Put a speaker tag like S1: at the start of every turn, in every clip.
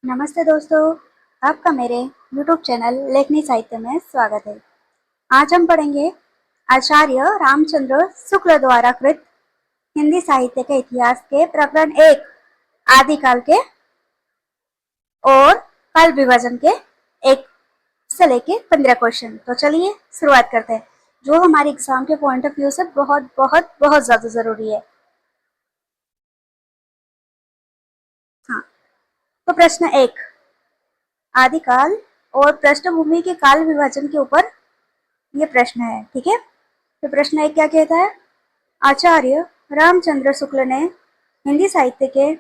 S1: नमस्ते दोस्तों, आपका मेरे YouTube चैनल लेखनी साहित्य में स्वागत है। आज हम पढ़ेंगे आचार्य रामचंद्र शुक्ल द्वारा कृत हिंदी साहित्य के इतिहास के प्रकरण 1 आदिकाल के और काल विभाजन के 1 से लेके 15 क्वेश्चन। तो चलिए शुरुआत करते हैं, जो हमारे एग्जाम के पॉइंट ऑफ व्यू से बहुत बहुत बहुत ज्यादा जरूरी है। हाँ, तो प्रश्न 1 आदिकाल और पृष्ठभूमि के काल विभाजन के ऊपर ये प्रश्न है। ठीक है, तो प्रश्न 1 क्या कहता है? आचार्य रामचंद्र शुक्ल ने हिंदी साहित्य के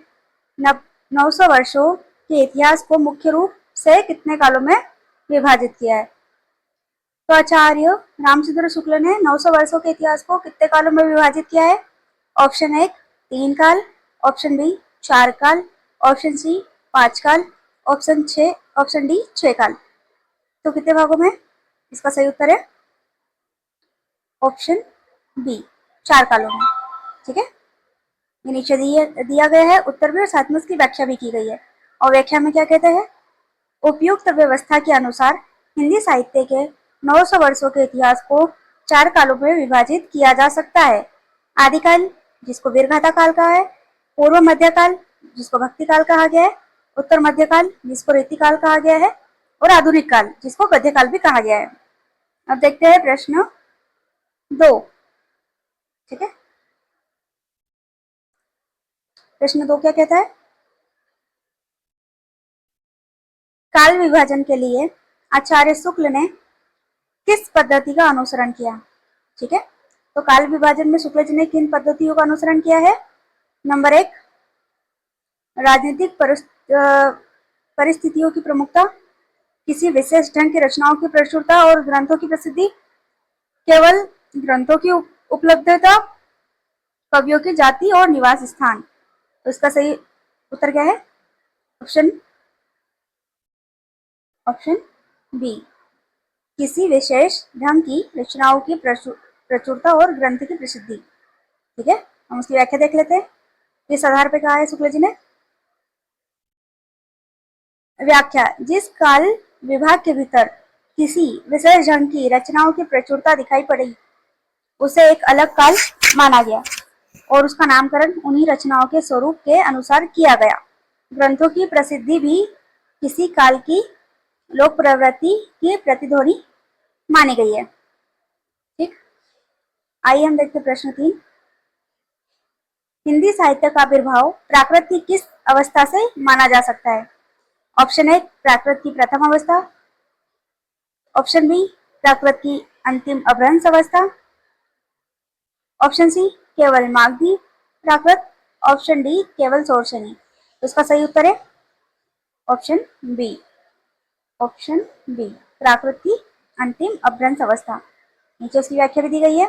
S1: 900 वर्षों के इतिहास को मुख्य रूप से कितने कालों में विभाजित किया है? तो आचार्य रामचंद्र शुक्ल ने 900 वर्षों के इतिहास को कितने कालों में विभाजित किया है? ऑप्शन 1 3 काल, ऑप्शन बी 4 काल, ऑप्शन सी 5 काल, ऑप्शन डी 6 काल। तो कितने भागों में? इसका सही उत्तर है ऑप्शन बी 4 कालों में। ठीक है, ये नीचे दिया गया है उत्तर भी और साथ में उसकी व्याख्या भी की गई है। और व्याख्या में क्या कहते हैं? उपयुक्त व्यवस्था के अनुसार हिंदी साहित्य के 900 वर्षों के इतिहास को 4 कालों में विभाजित किया जा सकता है। आदिकाल, जिसको वीरगाथा काल कहा है, पूर्व मध्यकाल, जिसको भक्ति काल कहा गया है, उत्तर मध्यकाल, जिसको रीतिकाल कहा गया है, और आधुनिक काल, जिसको गद्यकाल भी कहा गया है। अब देखते हैं प्रश्न 2। ठीक है, प्रश्न 2 क्या कहता है? काल विभाजन के लिए आचार्य शुक्ल ने किस पद्धति का अनुसरण किया? ठीक है, तो काल विभाजन में शुक्ल जी ने किन पद्धतियों का अनुसरण किया है? नंबर 1 राजनीतिक परिस्थितियों की प्रमुखता, किसी विशेष ढंग की रचनाओं की प्रचुरता और ग्रंथों की प्रसिद्धि, केवल ग्रंथों की उपलब्धता, कवियों की जाति और निवास स्थान। तो इसका सही उत्तर क्या है? ऑप्शन बी किसी विशेष ढंग की रचनाओं की प्रचुरता और ग्रंथ की प्रसिद्धि। ठीक है, हम उसकी व्याख्या देख लेते हैं। किस आधार पे कहा है शुक्ल जी ने? व्याख्या, जिस काल विभाग के भीतर किसी विशेष ढंग की रचनाओं की प्रचुरता दिखाई पड़ी उसे एक अलग काल माना गया और उसका नामकरण उन्हीं रचनाओं के स्वरूप के अनुसार किया गया। ग्रंथों की प्रसिद्धि भी किसी काल की लोक प्रवृत्ति की प्रतिध्वनि मानी गई है। ठीक, आइए हम देखते प्रश्न 3। हिंदी साहित्य का आविर्भाव प्राकृत की किस अवस्था से माना जा सकता है? ऑप्शन 1 प्राकृत की प्रथम अवस्था, ऑप्शन बी प्राकृत की अंतिम अभ्रंश अवस्था, ऑप्शन सी केवल मागधी प्राकृत, ऑप्शन डी केवल शोरसेनी। तो इसका सही उत्तर है ऑप्शन बी प्राकृत की अंतिम अभ्रंश अवस्था। नीचे उसकी व्याख्या भी दी गई है।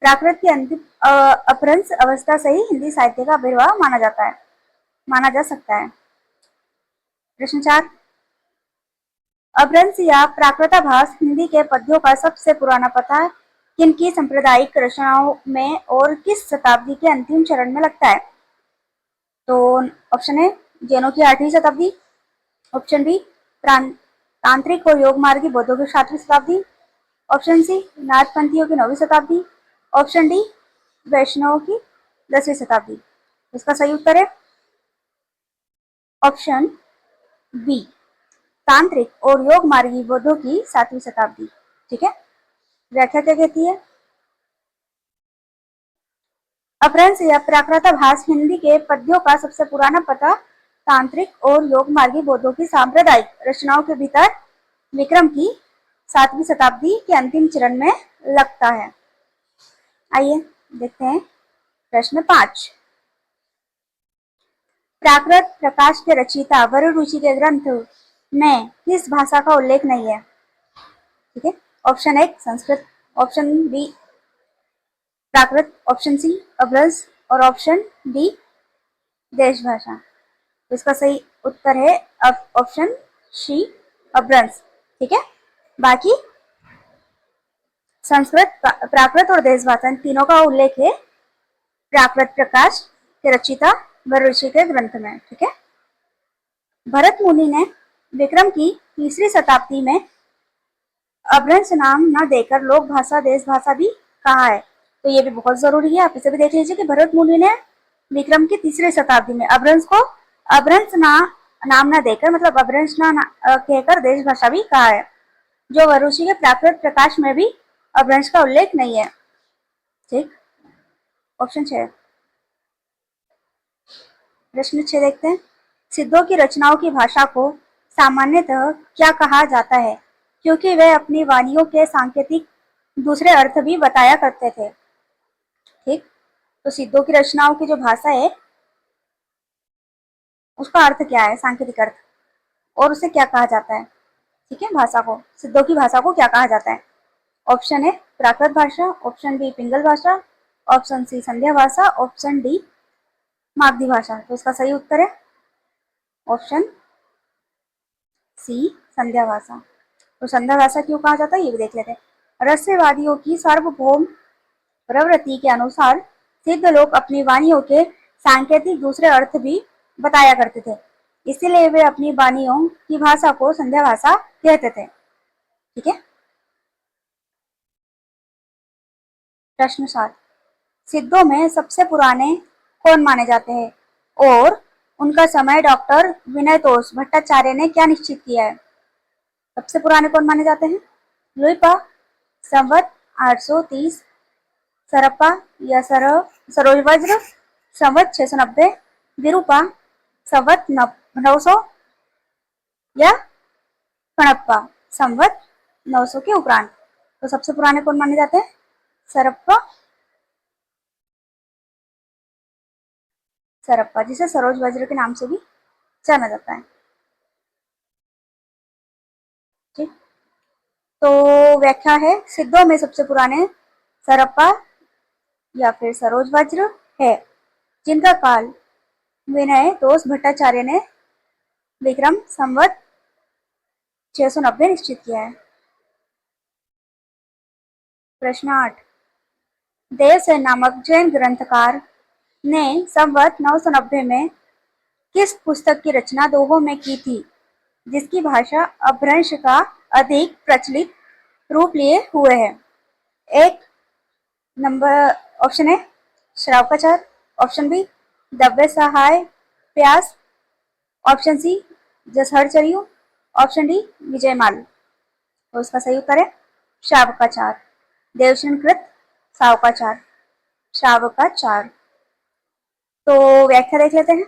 S1: प्राकृत की अंतिम अपभ्रंश अवस्था से ही हिंदी साहित्य का आविर्भाव माना जा सकता है। प्रश्न 4 अपभ्रंश या प्राकृताभास हिंदी के पद्यों का सबसे पुराना पता किनकी सांप्रदायिक रचनाओं में और किस शताब्दी के अंतिम चरण में लगता है? तो ऑप्शन ए जैनों की 8वीं शताब्दी, ऑप्शन बी तांत्रिक और योग मार्गी बौद्धों की 7वीं शताब्दी, ऑप्शन सी नाथपंथियों की 9वीं शताब्दी, ऑप्शन डी वैष्णवों की 10वीं शताब्दी। इसका सही उत्तर है ऑप्शन बी तांत्रिक और योग मार्गी बौद्धों की 7वीं शताब्दी। ठीक है, व्याख्या क्या कहती है? अपभ्रंश या प्राकृताभास हिंदी के पद्यों का सबसे पुराना पता तांत्रिक और योग मार्गी बौद्धों की सांप्रदायिक रचनाओं के भीतर विक्रम की 7वीं शताब्दी के अंतिम चरण में लगता है। आइए देखते हैं प्रश्न 5। प्राकृत प्रकाश के रचयिता वररुचि के ग्रंथ में किस भाषा का उल्लेख नहीं है? ठीक है, ऑप्शन 1 संस्कृत, ऑप्शन बी प्राकृत, ऑप्शन सी अपभ्रंश और ऑप्शन डी देश भाषा। तो इसका सही उत्तर है ऑप्शन सी अपभ्रंश। ठीक है, बाकी संस्कृत, प्राकृत और देश भाषा तीनों का उल्लेख है प्राकृत प्रकाश के रचयिता वररुचि के ग्रंथ में। ठीक है, भरत मुनि ने विक्रम की तीसरी शताब्दी में अपभ्रंश नाम न देकर लोक भाषा देश भाषा भी कहा है। तो ये भी बहुत जरूरी है, आप इसे भी देख लीजिए कि भरत मुनि ने विक्रम की तीसरी शताब्दी में अपभ्रंश को अपभ्रंश नाम न देकर मतलब अपभ्रंश कहकर देश भाषा भी कहा है। जो वरुषि के प्राकृत प्रकाश में भी अपभ्रंश का उल्लेख नहीं है। ठीक, ऑप्शन 6। प्रश्न 6 देखते हैं। सिद्धों की रचनाओं की भाषा को सामान्यतः क्या कहा जाता है, क्योंकि वे अपनी वाणियों के सांकेतिक दूसरे अर्थ भी बताया करते थे। ठीक, तो सिद्धों की रचनाओं की जो भाषा है उसका अर्थ क्या है, सांकेतिक अर्थ, और उसे क्या कहा जाता है। ठीक है, भाषा को, सिद्धों की भाषा को क्या कहा जाता है। ऑप्शन ए प्राकृत भाषा, ऑप्शन बी पिंगल भाषा, ऑप्शन सी संध्या भाषा, ऑप्शन डी मागधी भाषा। तो इसका सही उत्तर है ऑप्शन सी संध्या भाषा। तो संध्या भाषा क्यों कहा जाता है ये भी देख लेते हैं। रहस्यवादियों की सार्वभौम प्रवृत्ति के अनुसार सिद्ध लोग अपनी वाणियों के सांकेतिक दूसरे अर्थ भी बताया करते थे, इसीलिए वे अपनी वाणियों की भाषा को संध्या भाषा कहते थे। ठीक है, प्रश्न 7। सिद्धों में सबसे पुराने कौन माने जाते हैं और उनका समय डॉक्टर विनयतोष भट्टाचार्य ने क्या निश्चित किया है। सबसे पुराने कौन माने जाते हैं। लुइपा संवत 830, सरप्पा या सरोज वज्र संवत 690, विरूपा संवत 900 या कणप्पा संवत 900 के उपरांत। तो सबसे पुराने कौन माने जाते हैं। सरप्पा जिसे सरोज वज्र के नाम से भी जाना जाता है। ठीक, तो व्याख्या है, सिद्धों में सबसे पुराने सरप्पा या फिर सरोज वज्र है, जिनका काल विनय तोष भट्टाचार्य ने विक्रम संवत 690 निश्चित किया है। प्रश्न 8। देवसेन नामक जैन ग्रंथकार ने संवत 990 में किस पुस्तक की रचना दोहों में की थी, जिसकी भाषा अपभ्रंश का अधिक प्रचलित रूप लिए हुए है। एक नंबर ऑप्शन है श्रावकाचार, ऑप्शन बी दव्य सहाय प्यास, ऑप्शन सी जसहरचर्यु, ऑप्शन डी विजयमाल। तो इसका सही उत्तर है श्रावकाचार, देवसेन कृत सावकाचार, श्रावकाचार। तो व्याख्या देख लेते हैं।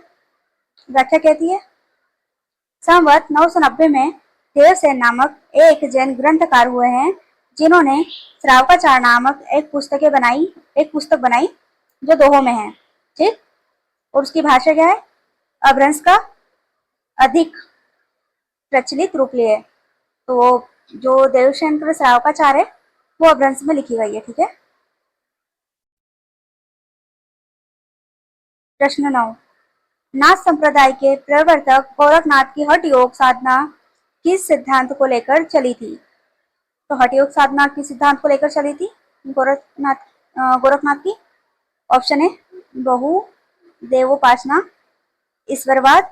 S1: व्याख्या कहती है, संवत 990 में देवसेन नामक एक जैन ग्रंथकार हुए हैं, जिन्होंने श्रावकाचार नामक एक पुस्तक बनाई जो दोहों में है। ठीक, और उसकी भाषा क्या है, अपभ्रंश का अधिक प्रचलित रूप लिए। तो जो देवशंकर श्रावकाचार है वो अपभ्रंश में लिखी गई है। ठीक है, प्रश्न 9। नाथ संप्रदाय के प्रवर्तक गोरखनाथ की हठ योग साधना किस सिद्धांत को लेकर चली थी। तो हठ योग साधना किस सिद्धांत को लेकर चली थी गोरखनाथ की। ऑप्शन है बहु देवोपासना, ईश्वरवाद,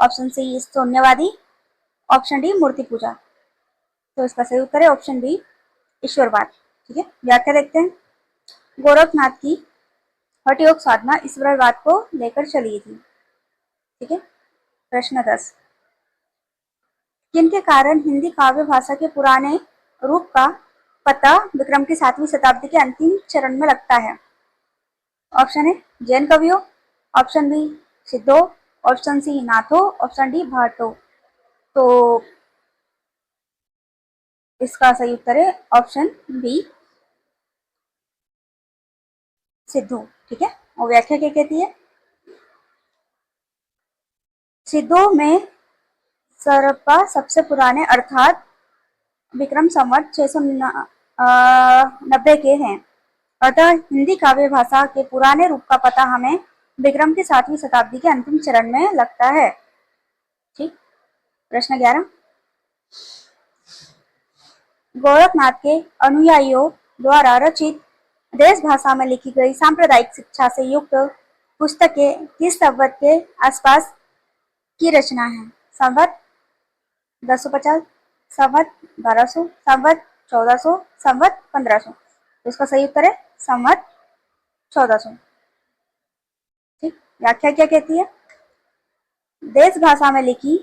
S1: ऑप्शन सी शून्यवादी, ऑप्शन डी मूर्ति पूजा। तो इसका सही उत्तर है ऑप्शन बी ईश्वरवाद। ठीक है, व्याख्या देखते हैं। गोरखनाथ की हठ योग साधना ईश्वरवाद को लेकर चली थी। ठीक है, प्रश्न 10। किनके कारण हिंदी काव्य भाषा के पुराने रूप का पता विक्रम की 7वीं शताब्दी के अंतिम चरण में लगता है। ऑप्शन है जैन कवियों, ऑप्शन बी सिद्धों, ऑप्शन सी नाथों, ऑप्शन डी भाटों। तो इसका सही उत्तर है ऑप्शन बी सिद्धों। ठीक है, और व्याख्या क्या कहती है, सिद्धों में सरप्पा सबसे पुराने अर्थात विक्रम संवत 690 के हैं, अतः हिंदी काव्य भाषा के पुराने रूप का पता हमें विक्रम की 7वीं शताब्दी के अंतिम चरण में लगता है। ठीक, प्रश्न 11। गोरखनाथ के अनुयायियों द्वारा रचित देश भाषा में लिखी गई सांप्रदायिक शिक्षा से युक्त पुस्तकें किस संवत के आसपास की रचना है। संवत 1050, संवत 1200, संवत 1400, संवत 1500। तो इसका सही उत्तर है संवत 1400। ठीक, व्याख्या क्या कहती है? देश भाषा में लिखी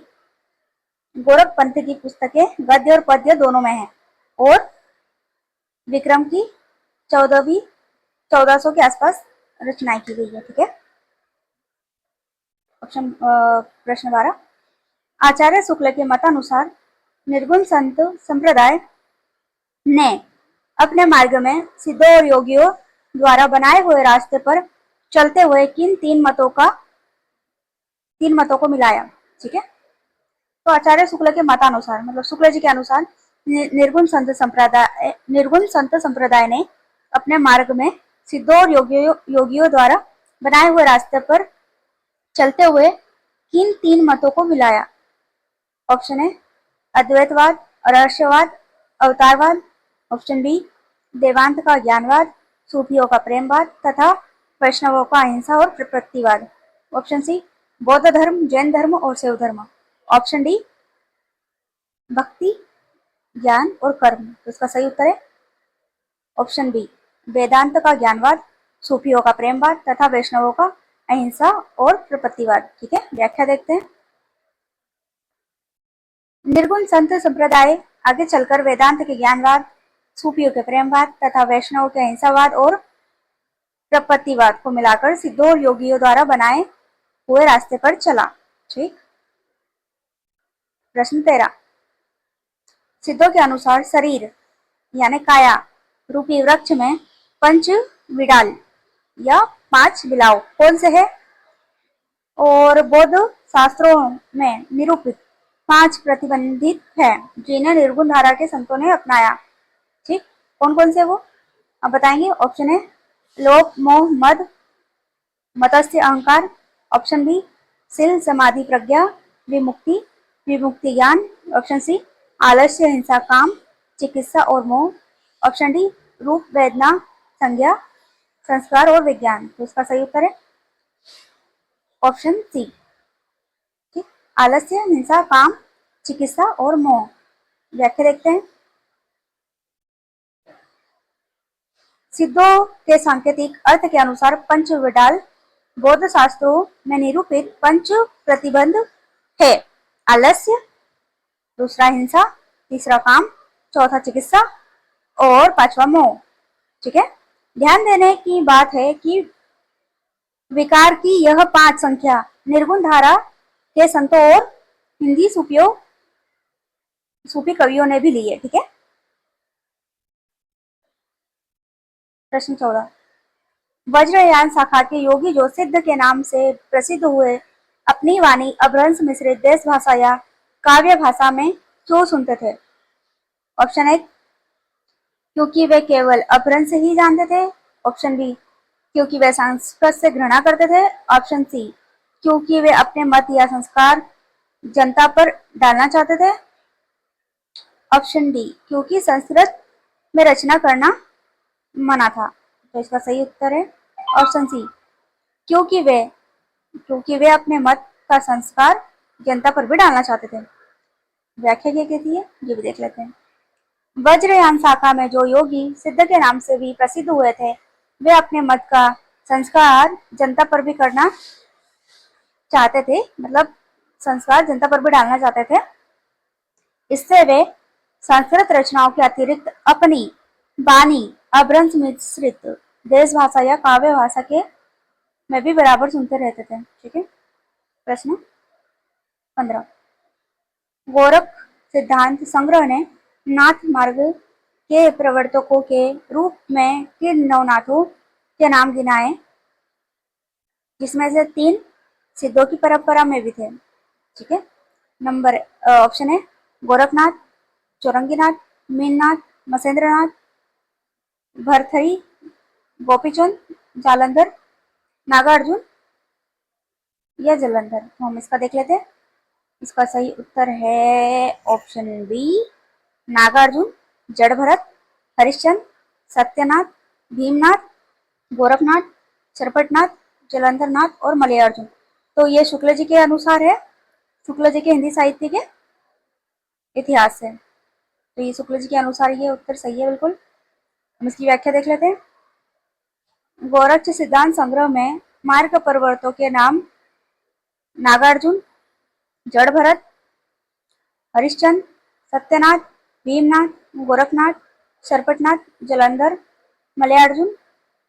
S1: गोरख पंथ की पुस्तकें गद्य और पद्य दोनों में है और विक्रम की 14वीं 1400 के आसपास रचनाएं की गई है। ठीक है, ऑप्शन प्रश्न 12, आचार्य शुक्ल के मतानुसार निर्गुण संत संप्रदाय ने अपने मार्ग में सिद्धों और योगियों द्वारा बनाए हुए रास्ते पर चलते हुए किन तीन मतों को मिलाया? ठीक है, तो आचार्य शुक्ल के मतानुसार मतलब शुक्ल जी के अनुसार निर्गुण संत संप्रदाय ने अपने मार्ग में सिद्धों और योगियों द्वारा बनाए हुए रास्ते पर चलते हुए किन तीन मतों को मिलाया? ऑप्शन ए अद्वैतवाद, रहस्यवाद, अवतारवाद। ऑप्शन बी देवांत का ज्ञानवाद, सूफियों का प्रेमवाद तथा वैष्णवों का अहिंसा और प्रकृतिवाद। ऑप्शन सी बौद्ध धर्म, जैन धर्म और शैव धर्म। ऑप्शन डी भक्ति, ज्ञान और कर्म। तो इसका सही उत्तर है ऑप्शन बी वेदांत का ज्ञानवाद, सूफियों का प्रेमवाद तथा वैष्णवों का अहिंसा और प्रकृतिवाद। ठीक है, व्याख्या देखते हैं। निर्गुण संत संप्रदाय आगे चलकर वेदांत के ज्ञानवाद, सूफियों के प्रेमवाद तथा वैष्णव के अहिंसावाद और प्रकृतिवाद को मिलाकर सिद्धों और योगियों द्वारा बनाए हुए रास्ते पर चला। ठीक, प्रश्न 13, सिद्धों के अनुसार शरीर यानी काया रूपी वृक्ष में पंच विडाल या 5 बिलाव कौन से है? और बौद्ध शास्त्रों में निरूपित 5 प्रतिबंधित है जिन्हें निर्गुण धारा के संतों ने अपनाया। ठीक, कौन कौन से वो अब बताएंगे। ऑप्शन है लोभ, मोह, मद, मत्स्य, अहंकार। ऑप्शन बी शील, समाधि, प्रज्ञा, विमुक्ति, विमुक्ति ज्ञान। ऑप्शन सी आलस्य, हिंसा, काम, चिकित्सा और मोह। ऑप्शन डी रूप, वेदना, संज्ञा, संस्कार और विज्ञान। तो इसका सही उत्तर है ऑप्शन सी। ठीक, आलस्य, हिंसा, काम, चिकित्सा और मोह। व्याख्या देखते हैं। सिद्धों के सांकेतिक अर्थ के अनुसार पंच विडाल बौद्ध शास्त्रों में निरूपित पंच प्रतिबंध है। आलस्य, दूसरा हिंसा, तीसरा काम, चौथा चिकित्सा और पांचवा मोह। ठीक है, ध्यान देने की बात है कि विकार की यह 5 संख्या निर्गुण धारा के संतों और हिंदी सूफी कवियों ने भी ली है। ठीक है, प्रश्न 14, वज्रयान शाखा के योगी जो सिद्ध के नाम से प्रसिद्ध हुए अपनी वाणी अपभ्रंश मिश्रित देश भाषा या काव्य भाषा में क्यों सुनते थे? ऑप्शन ए क्योंकि वे केवल अपभ्रंश ही जानते थे। ऑप्शन बी क्योंकि वे संस्कृत से घृणा करते थे। ऑप्शन सी क्योंकि वे अपने मत या संस्कार जनता पर डालना चाहते थे। ऑप्शन डी क्योंकि संस्कृत में रचना करना मना था। तो इसका सही उत्तर है ऑप्शन सी क्योंकि वे अपने मत का संस्कार जनता पर भी डालना चाहते थे। व्याख्या क्या कहती है ये भी देख लेते हैं। वज्रयान शाखा में जो योगी सिद्ध के नाम से भी प्रसिद्ध हुए थे वे अपने मत का संस्कार जनता पर भी करना चाहते थे, मतलब संस्कार जनता पर भी डालना चाहते थे। इससे वे संस्कृत रचनाओं के अतिरिक्त अपनी वाणी अपभ्रंश मिश्रित देश भाषा या काव्य भाषा के में भी बराबर सुनते रहते थे। ठीक है, प्रश्न 15, गोरख सिद्धांत संग्रह ने नाथ मार्ग के प्रवर्तकों के रूप में किन नवनाथों के नाम गिनाए जिसमें से 3 सिद्धों की परंपरा में भी थे? ठीक है, नंबर ऑप्शन है गोरखनाथ, चौरंगीनाथ, मीननाथ, मसेंद्रनाथ, भरथरी, गोपीचंद, जालंधर, नागार्जुन या जलंधर। तो हम इसका देख लेते हैं। इसका सही उत्तर है ऑप्शन बी नागार्जुन, जड़ भरत, हरिश्चंद्र, सत्यनाथ, भीमनाथ, गोरखनाथ, चरपटनाथ, जलंधरनाथ और मलयार्जुन। तो ये शुक्ल जी के अनुसार है शुक्ल जी के हिंदी साहित्य के इतिहास से। तो ये शुक्ल जी के अनुसार ये उत्तर सही है बिल्कुल। हम इसकी व्याख्या देख लेते हैं। गौरक्ष सिद्धांत संग्रह में मार्ग परिवर्तों के नाम नागार्जुन, जड़ भरत, हरिश्चंद्र, सत्यनाथ, भीमनाथ, गोरखनाथ, सरपटनाथ, जलंधर, मलयार्जुन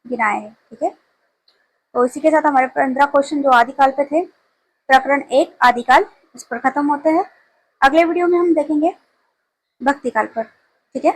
S1: गिनाए हैं। ठीक है, तो इसी के साथ हमारे 15 क्वेश्चन जो आदिकाल पे थे, प्रकरण 1 आदिकाल, इस पर खत्म होते हैं। अगले वीडियो में हम देखेंगे भक्ति काल पर। ठीक है।